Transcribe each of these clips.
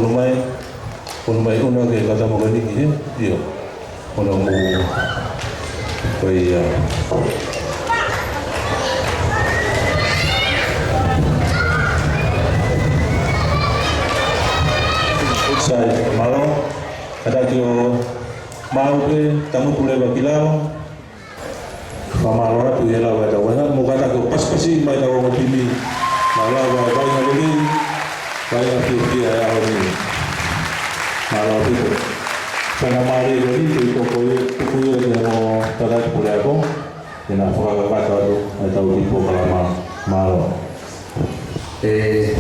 mai una ke kata mo ni ki io ona mo koi sai malo ada kio mau ke tamu pule bakilao mama lora tu yela wa da wa mo kata ko pas pasi mai da wa pili mala wa ba ngali vai a ti ya ni malo tu sana mari ni ko de mo tada pule ko ina fa ga ta do ta uri ko kala malo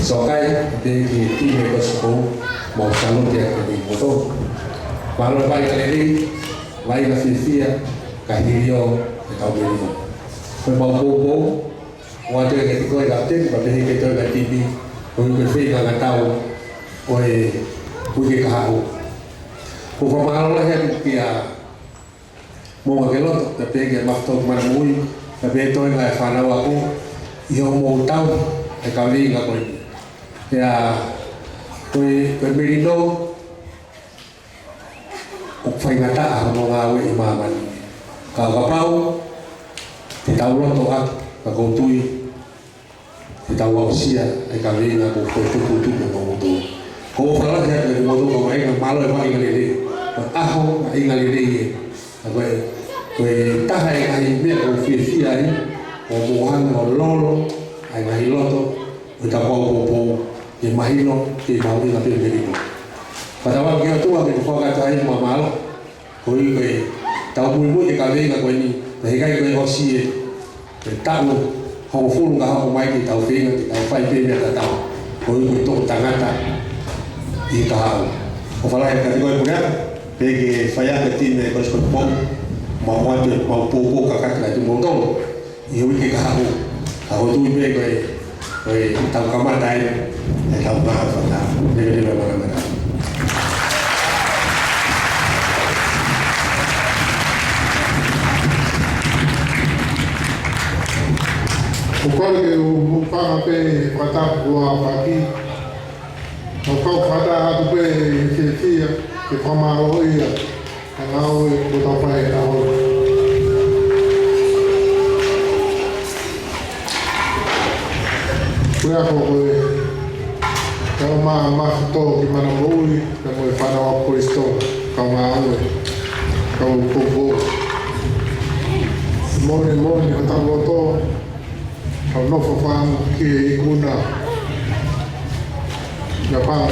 sokai de ki ti me ko ko mo sanu dia ko di moto malo vai kali vai na fisia kahirio tao beli foi mau bobo ngoài chơi cái coi gặp tết và đây cái chơi cái tivi rồi cái phi là tao rồi cái hào của phong áo là hết kia mua cái lót tập cái mặc tốt mà mũi tập tôi lại phản nào aku yêu màu tao cái cao đi là rồi thì tôi merino cũng phải ngata mau ngawe imaman kalau kapau thì tao lo to ak và con tui thì tao vào xia ai cả đi là một cái tu một tu cô phải là cái một tu của anh là má lời anh là đi à không anh là đi vậy vậy ta hay biết của phía ấy của mùa ăn nó lo anh hay lo to người ta vào thì máy nó thì bảo đi là tiền cái gì và tao bảo kia tu cái kho cái trái mà má lo coi cái tao muốn cái cà phê là coi như thì cái họ xì để tạo họ phun cả họ máy thì tàu phê thì tàu phai phê là tàu với người tổ tăng ăn ta đi tàu họ phải là cái gọi là cái phải là cái tin này có sự bom mà hoàn toàn mà bố cả các lại chúng bố đâu hiểu cái họ tôi về về tàu cá mặt đây để tàu vào phần nào để làm Ukol ke upang ape kata buah pagi, ukol kata aku pe sesi ke pamalo ia, angau buta pai awal. Kue aku kue, kalau mah to gimana boleh, kalau pada waktu itu kau mau, kau kubu, moni kata loto. Kalau no fafang ke guna Jepang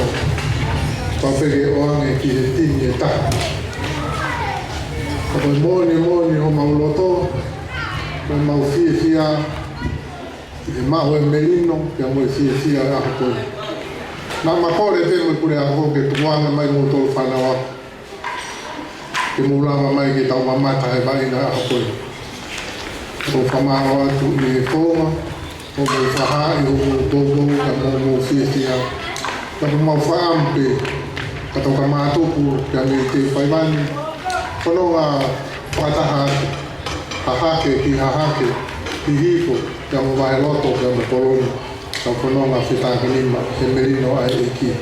tapi ke orang ke tin ye tak kalau moni ho mau loto mau fia mau melino que mau fia aku nama kore te mo pure aku ke tuan mai motor fanawa ke mula mai ke tau mama tai bai na aku ko famawa tu ni foma o me faha i o togo ka mo fisia ka mo fampe ka to ka mato ku ka ni te paiban kono nga pataha hahake ki hahake ki hiko ka mo vai loto ka mo koloni ka kono nga fita ka lima ke merino ai ki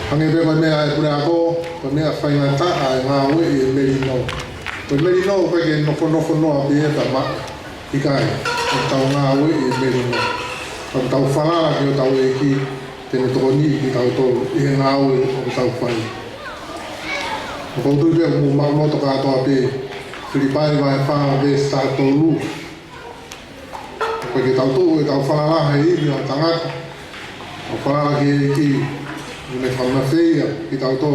ane be me ai pura ko ne a faina ta ai nga we merino ko merino ko ke no abi ta ma ikai tau ngā we e merino tau whanara ki o tau e ki tene toko ni ki tau tō i ngā we o tau whai o koutu pia mo mamoto katoa pe Filipai vai whanga pe sta tō lu ko ke tau tō e tau whanara hei iwi o tangata o whanara ki e ki me whanna whia ki tau tō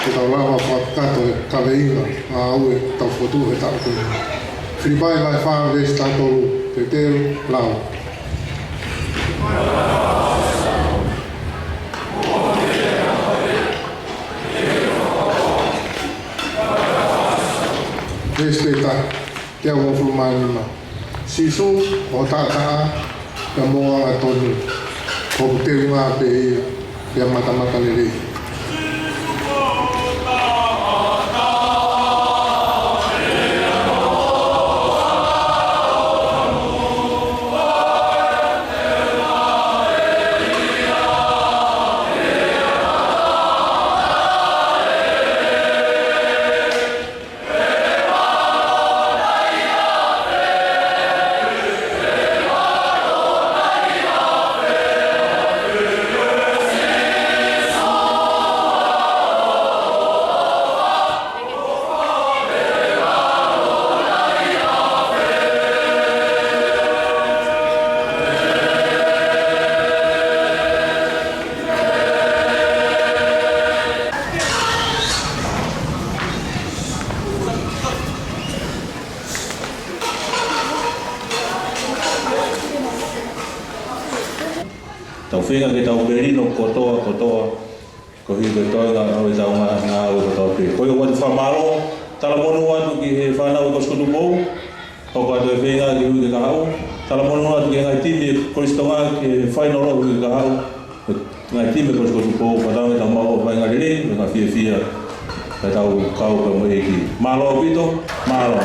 ke tau lawa whakato e kaweinga ngā we tau whotu e tau tō Filipai vai whanga pe sta tō lu Tetero Lau. Respeta te au fulmanima. Sisu o tata ka moa atonu. Ko te ngā pe ia mata lere. tau whenga ke tau berino kotoa ko hi ko toa o tau ngā o kotoa pe ko i watu whamalo tala monu atu ki he whanau ko skotu mou o ko atu e whenga ki hui ke kahau tala monu atu ki ngai timi e koristonga ki whainoro hui ke kahau ngai timi ko skotu mou patau e tau mau o whainga rere me ngā fia ka tau kau ka mo eki malo pito malo